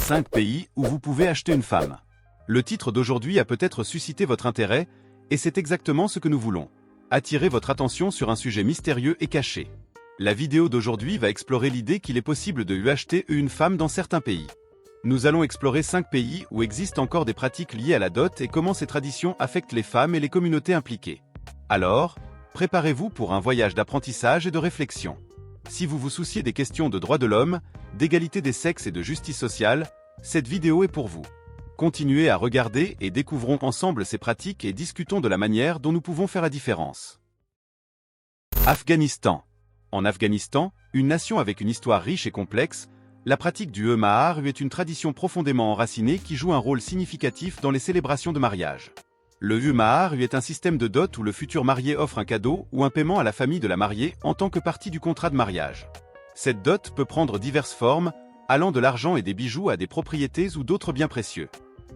5 pays où vous pouvez acheter une femme. Le titre d'aujourd'hui a peut-être suscité votre intérêt, et c'est exactement ce que nous voulons. Attirer votre attention sur un sujet mystérieux et caché. La vidéo d'aujourd'hui va explorer l'idée qu'il est possible de acheter une femme dans certains pays. Nous allons explorer 5 pays où existent encore des pratiques liées à la dot et comment ces traditions affectent les femmes et les communautés impliquées. Alors, préparez-vous pour un voyage d'apprentissage et de réflexion. Si vous vous souciez des questions de droits de l'homme, d'égalité des sexes et de justice sociale, cette vidéo est pour vous. Continuez à regarder et découvrons ensemble ces pratiques et discutons de la manière dont nous pouvons faire la différence. Afghanistan. En Afghanistan, une nation avec une histoire riche et complexe, la pratique du mahar est une tradition profondément enracinée qui joue un rôle significatif dans les célébrations de mariage. Le mahar est un système de dot où le futur marié offre un cadeau ou un paiement à la famille de la mariée en tant que partie du contrat de mariage. Cette dot peut prendre diverses formes, allant de l'argent et des bijoux à des propriétés ou d'autres biens précieux.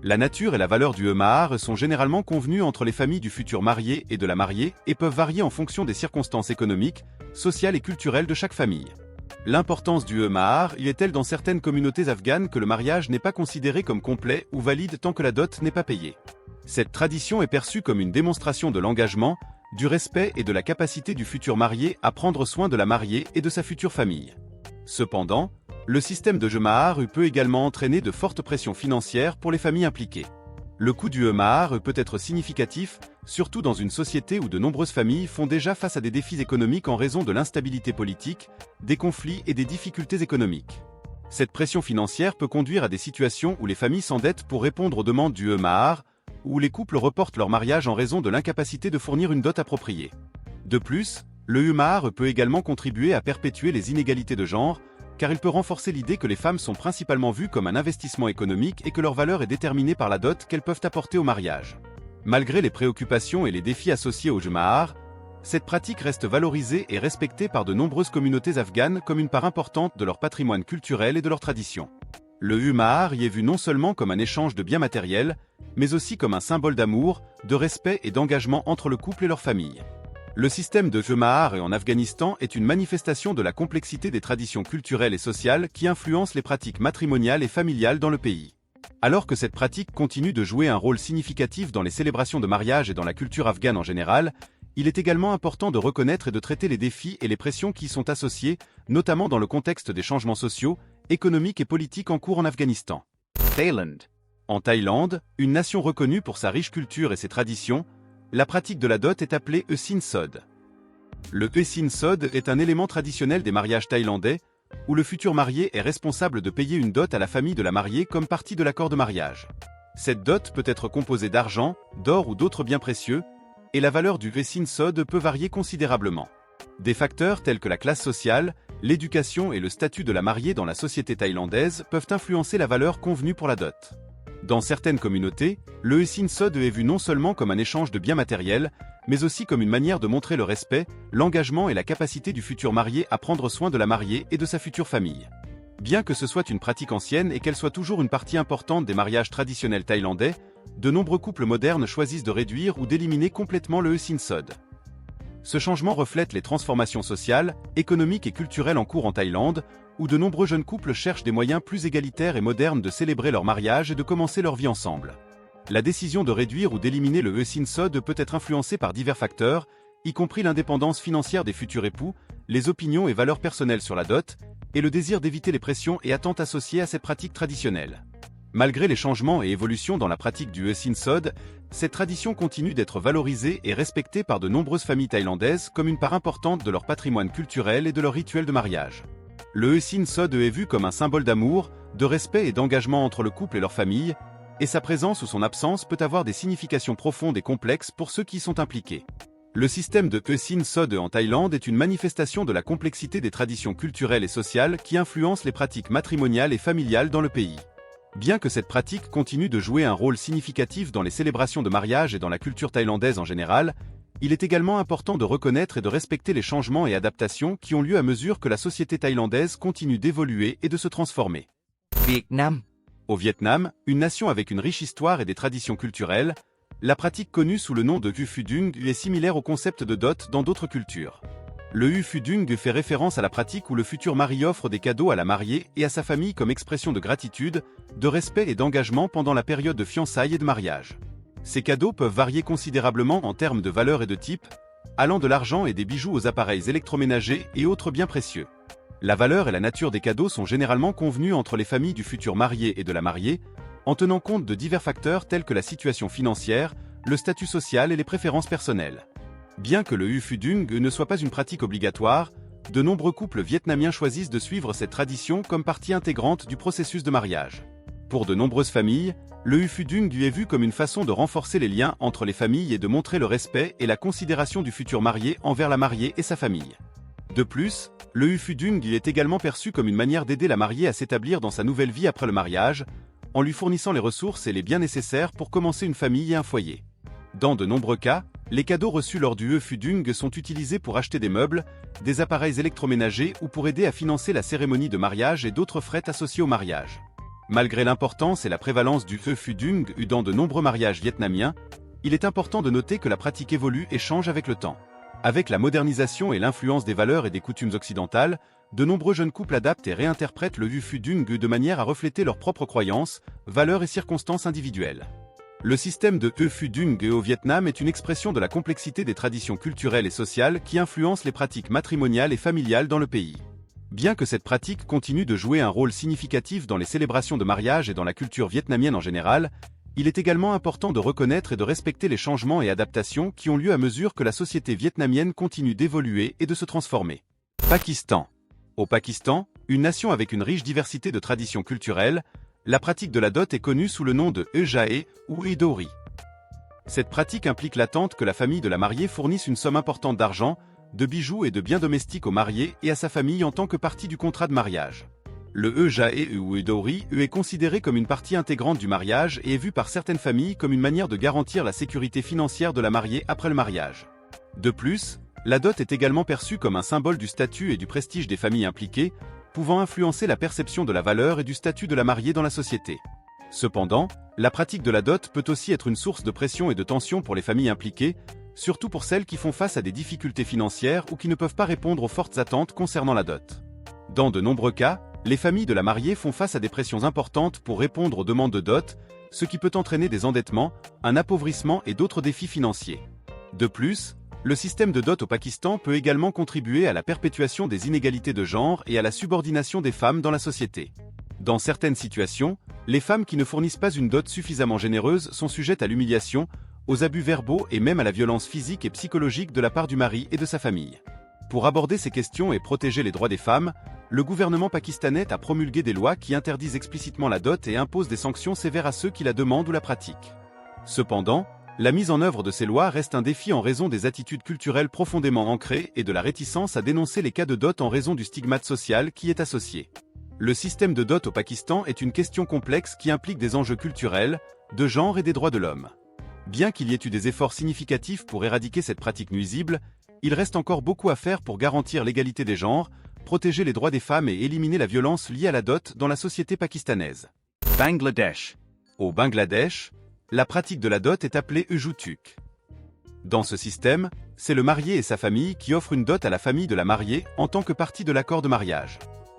La nature et la valeur du mahar sont généralement convenues entre les familles du futur marié et de la mariée et peuvent varier en fonction des circonstances économiques, sociales et culturelles de chaque famille. L'importance du mahar est telle dans certaines communautés afghanes que le mariage n'est pas considéré comme complet ou valide tant que la dot n'est pas payée. Cette tradition est perçue comme une démonstration de l'engagement, du respect et de la capacité du futur marié à prendre soin de la mariée et de sa future famille. Cependant, le système de mahar peut également entraîner de fortes pressions financières pour les familles impliquées. Le coût du mahar peut être significatif, surtout dans une société où de nombreuses familles font déjà face à des défis économiques en raison de l'instabilité politique, des conflits et des difficultés économiques. Cette pression financière peut conduire à des situations où les familles s'endettent pour répondre aux demandes du mahar, ou où les couples reportent leur mariage en raison de l'incapacité de fournir une dot appropriée. De plus, le mahar peut également contribuer à perpétuer les inégalités de genre, car il peut renforcer l'idée que les femmes sont principalement vues comme un investissement économique et que leur valeur est déterminée par la dot qu'elles peuvent apporter au mariage. Malgré les préoccupations et les défis associés au mahar, cette pratique reste valorisée et respectée par de nombreuses communautés afghanes comme une part importante de leur patrimoine culturel et de leurs traditions. Le mahar y est vu non seulement comme un échange de biens matériels, mais aussi comme un symbole d'amour, de respect et d'engagement entre le couple et leur famille. Le système de mahar en Afghanistan est une manifestation de la complexité des traditions culturelles et sociales qui influencent les pratiques matrimoniales et familiales dans le pays. Alors que cette pratique continue de jouer un rôle significatif dans les célébrations de mariage et dans la culture afghane en général, il est également important de reconnaître et de traiter les défis et les pressions qui y sont associés, notamment dans le contexte des changements sociaux, économiques et politiques en cours en Afghanistan. Thaïlande. En Thaïlande, une nation reconnue pour sa riche culture et ses traditions, la pratique de la dot est appelée Sin Sod. Le Sin Sod est un élément traditionnel des mariages thaïlandais, où le futur marié est responsable de payer une dot à la famille de la mariée comme partie de l'accord de mariage. Cette dot peut être composée d'argent, d'or ou d'autres biens précieux, et la valeur du Sin Sod peut varier considérablement. Des facteurs tels que la classe sociale, l'éducation et le statut de la mariée dans la société thaïlandaise peuvent influencer la valeur convenue pour la dot. Dans certaines communautés, le Sin Sod est vu non seulement comme un échange de biens matériels, mais aussi comme une manière de montrer le respect, l'engagement et la capacité du futur marié à prendre soin de la mariée et de sa future famille. Bien que ce soit une pratique ancienne et qu'elle soit toujours une partie importante des mariages traditionnels thaïlandais, de nombreux couples modernes choisissent de réduire ou d'éliminer complètement le Sin Sod. Ce changement reflète les transformations sociales, économiques et culturelles en cours en Thaïlande, où de nombreux jeunes couples cherchent des moyens plus égalitaires et modernes de célébrer leur mariage et de commencer leur vie ensemble. La décision de réduire ou d'éliminer le Sin Sod peut être influencée par divers facteurs, y compris l'indépendance financière des futurs époux, les opinions et valeurs personnelles sur la dot, et le désir d'éviter les pressions et attentes associées à cette pratique traditionnelle. Malgré les changements et évolutions dans la pratique du Sin Sod, cette tradition continue d'être valorisée et respectée par de nombreuses familles thaïlandaises comme une part importante de leur patrimoine culturel et de leur rituel de mariage. Le Sin Sod est vu comme un symbole d'amour, de respect et d'engagement entre le couple et leur famille, et sa présence ou son absence peut avoir des significations profondes et complexes pour ceux qui y sont impliqués. Le système de Sin Sod en Thaïlande est une manifestation de la complexité des traditions culturelles et sociales qui influencent les pratiques matrimoniales et familiales dans le pays. Bien que cette pratique continue de jouer un rôle significatif dans les célébrations de mariage et dans la culture thaïlandaise en général, il est également important de reconnaître et de respecter les changements et adaptations qui ont lieu à mesure que la société thaïlandaise continue d'évoluer et de se transformer. Vietnam. Au Vietnam, une nation avec une riche histoire et des traditions culturelles, la pratique connue sous le nom de Vu Phu Dung est similaire au concept de dot dans d'autres cultures. Le Ufudung fait référence à la pratique où le futur mari offre des cadeaux à la mariée et à sa famille comme expression de gratitude, de respect et d'engagement pendant la période de fiançailles et de mariage. Ces cadeaux peuvent varier considérablement en termes de valeur et de type, allant de l'argent et des bijoux aux appareils électroménagers et autres biens précieux. La valeur et la nature des cadeaux sont généralement convenues entre les familles du futur marié et de la mariée, en tenant compte de divers facteurs tels que la situation financière, le statut social et les préférences personnelles. Bien que le Ufudung ne soit pas une pratique obligatoire, de nombreux couples vietnamiens choisissent de suivre cette tradition comme partie intégrante du processus de mariage. Pour de nombreuses familles, le Ufudung est vu comme une façon de renforcer les liens entre les familles et de montrer le respect et la considération du futur marié envers la mariée et sa famille. De plus, le Ufudung est également perçu comme une manière d'aider la mariée à s'établir dans sa nouvelle vie après le mariage, en lui fournissant les ressources et les biens nécessaires pour commencer une famille et un foyer. Dans de nombreux cas, les cadeaux reçus lors du Ufudung sont utilisés pour acheter des meubles, des appareils électroménagers ou pour aider à financer la cérémonie de mariage et d'autres frais associés au mariage. Malgré l'importance et la prévalence du Ufudung dans de nombreux mariages vietnamiens, il est important de noter que la pratique évolue et change avec le temps. Avec la modernisation et l'influence des valeurs et des coutumes occidentales, de nombreux jeunes couples adaptent et réinterprètent le Ufudung de manière à refléter leurs propres croyances, valeurs et circonstances individuelles. Le système de Ufudung au Vietnam est une expression de la complexité des traditions culturelles et sociales qui influencent les pratiques matrimoniales et familiales dans le pays. Bien que cette pratique continue de jouer un rôle significatif dans les célébrations de mariage et dans la culture vietnamienne en général, il est également important de reconnaître et de respecter les changements et adaptations qui ont lieu à mesure que la société vietnamienne continue d'évoluer et de se transformer. Pakistan. Au Pakistan, une nation avec une riche diversité de traditions culturelles, la pratique de la dot est connue sous le nom de Ejae ou Idori. Cette pratique implique l'attente que la famille de la mariée fournisse une somme importante d'argent, de bijoux et de biens domestiques au marié et à sa famille en tant que partie du contrat de mariage. Le Ejae ou Idori est considéré comme une partie intégrante du mariage et est vu par certaines familles comme une manière de garantir la sécurité financière de la mariée après le mariage. De plus, la dot est également perçue comme un symbole du statut et du prestige des familles impliquées, pouvant influencer la perception de la valeur et du statut de la mariée dans la société. Cependant, la pratique de la dot peut aussi être une source de pression et de tension pour les familles impliquées, surtout pour celles qui font face à des difficultés financières ou qui ne peuvent pas répondre aux fortes attentes concernant la dot. Dans de nombreux cas, les familles de la mariée font face à des pressions importantes pour répondre aux demandes de dot, ce qui peut entraîner des endettements, un appauvrissement et d'autres défis financiers. De plus, le système de dot au Pakistan peut également contribuer à la perpétuation des inégalités de genre et à la subordination des femmes dans la société. Dans certaines situations, les femmes qui ne fournissent pas une dot suffisamment généreuse sont sujettes à l'humiliation, aux abus verbaux et même à la violence physique et psychologique de la part du mari et de sa famille. Pour aborder ces questions et protéger les droits des femmes, le gouvernement pakistanais a promulgué des lois qui interdisent explicitement la dot et imposent des sanctions sévères à ceux qui la demandent ou la pratiquent. Cependant, la mise en œuvre de ces lois reste un défi en raison des attitudes culturelles profondément ancrées et de la réticence à dénoncer les cas de dot en raison du stigmate social qui est associé. Le système de dot au Pakistan est une question complexe qui implique des enjeux culturels, de genre et des droits de l'homme. Bien qu'il y ait eu des efforts significatifs pour éradiquer cette pratique nuisible, il reste encore beaucoup à faire pour garantir l'égalité des genres, protéger les droits des femmes et éliminer la violence liée à la dot dans la société pakistanaise. Bangladesh. Au Bangladesh, la pratique de la dot est appelée Ujutuk. Dans ce système, c'est le marié et sa famille qui offrent une dot à la famille de la mariée en tant que partie de l'accord de mariage.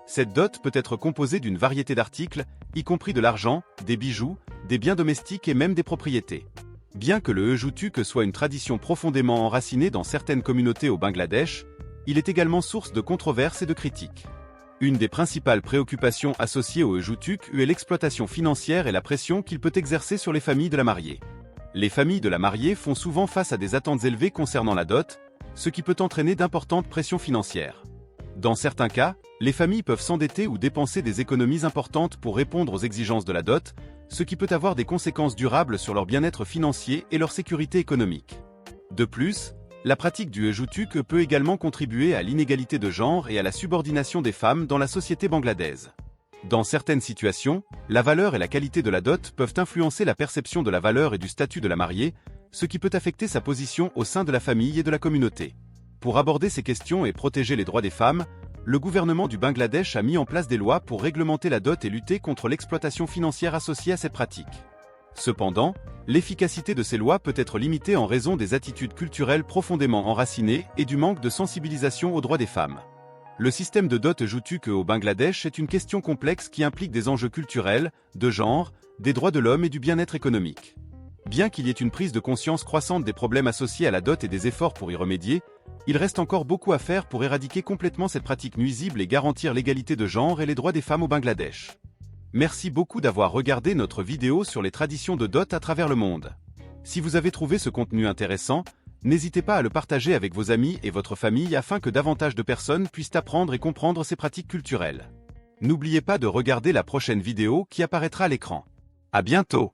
Cette dot peut être composée d'une variété d'articles, y compris de l'argent, des bijoux, des biens domestiques et même des propriétés. Bien que le Ujutuk soit une tradition profondément enracinée dans certaines communautés au Bangladesh, il est également source de controverses et de critiques. Une des principales préoccupations associées au Ujutuk est l'exploitation financière et la pression qu'il peut exercer sur les familles de la mariée. Les familles de la mariée font souvent face à des attentes élevées concernant la dot, ce qui peut entraîner d'importantes pressions financières. Dans certains cas, les familles peuvent s'endetter ou dépenser des économies importantes pour répondre aux exigences de la dot, ce qui peut avoir des conséquences durables sur leur bien-être financier et leur sécurité économique. De plus, la pratique du Ujutuk peut également contribuer à l'inégalité de genre et à la subordination des femmes dans la société bangladaise. Dans certaines situations, la valeur et la qualité de la dot peuvent influencer la perception de la valeur et du statut de la mariée, ce qui peut affecter sa position au sein de la famille et de la communauté. Pour aborder ces questions et protéger les droits des femmes, le gouvernement du Bangladesh a mis en place des lois pour réglementer la dot et lutter contre l'exploitation financière associée à cette pratique. Cependant, l'efficacité de ces lois peut être limitée en raison des attitudes culturelles profondément enracinées et du manque de sensibilisation aux droits des femmes. Le système de dot Jutuke au Bangladesh est une question complexe qui implique des enjeux culturels, de genre, des droits de l'homme et du bien-être économique. Bien qu'il y ait une prise de conscience croissante des problèmes associés à la dot et des efforts pour y remédier, il reste encore beaucoup à faire pour éradiquer complètement cette pratique nuisible et garantir l'égalité de genre et les droits des femmes au Bangladesh. Merci beaucoup d'avoir regardé notre vidéo sur les traditions de dot à travers le monde. Si vous avez trouvé ce contenu intéressant, n'hésitez pas à le partager avec vos amis et votre famille afin que davantage de personnes puissent apprendre et comprendre ces pratiques culturelles. N'oubliez pas de regarder la prochaine vidéo qui apparaîtra à l'écran. À bientôt!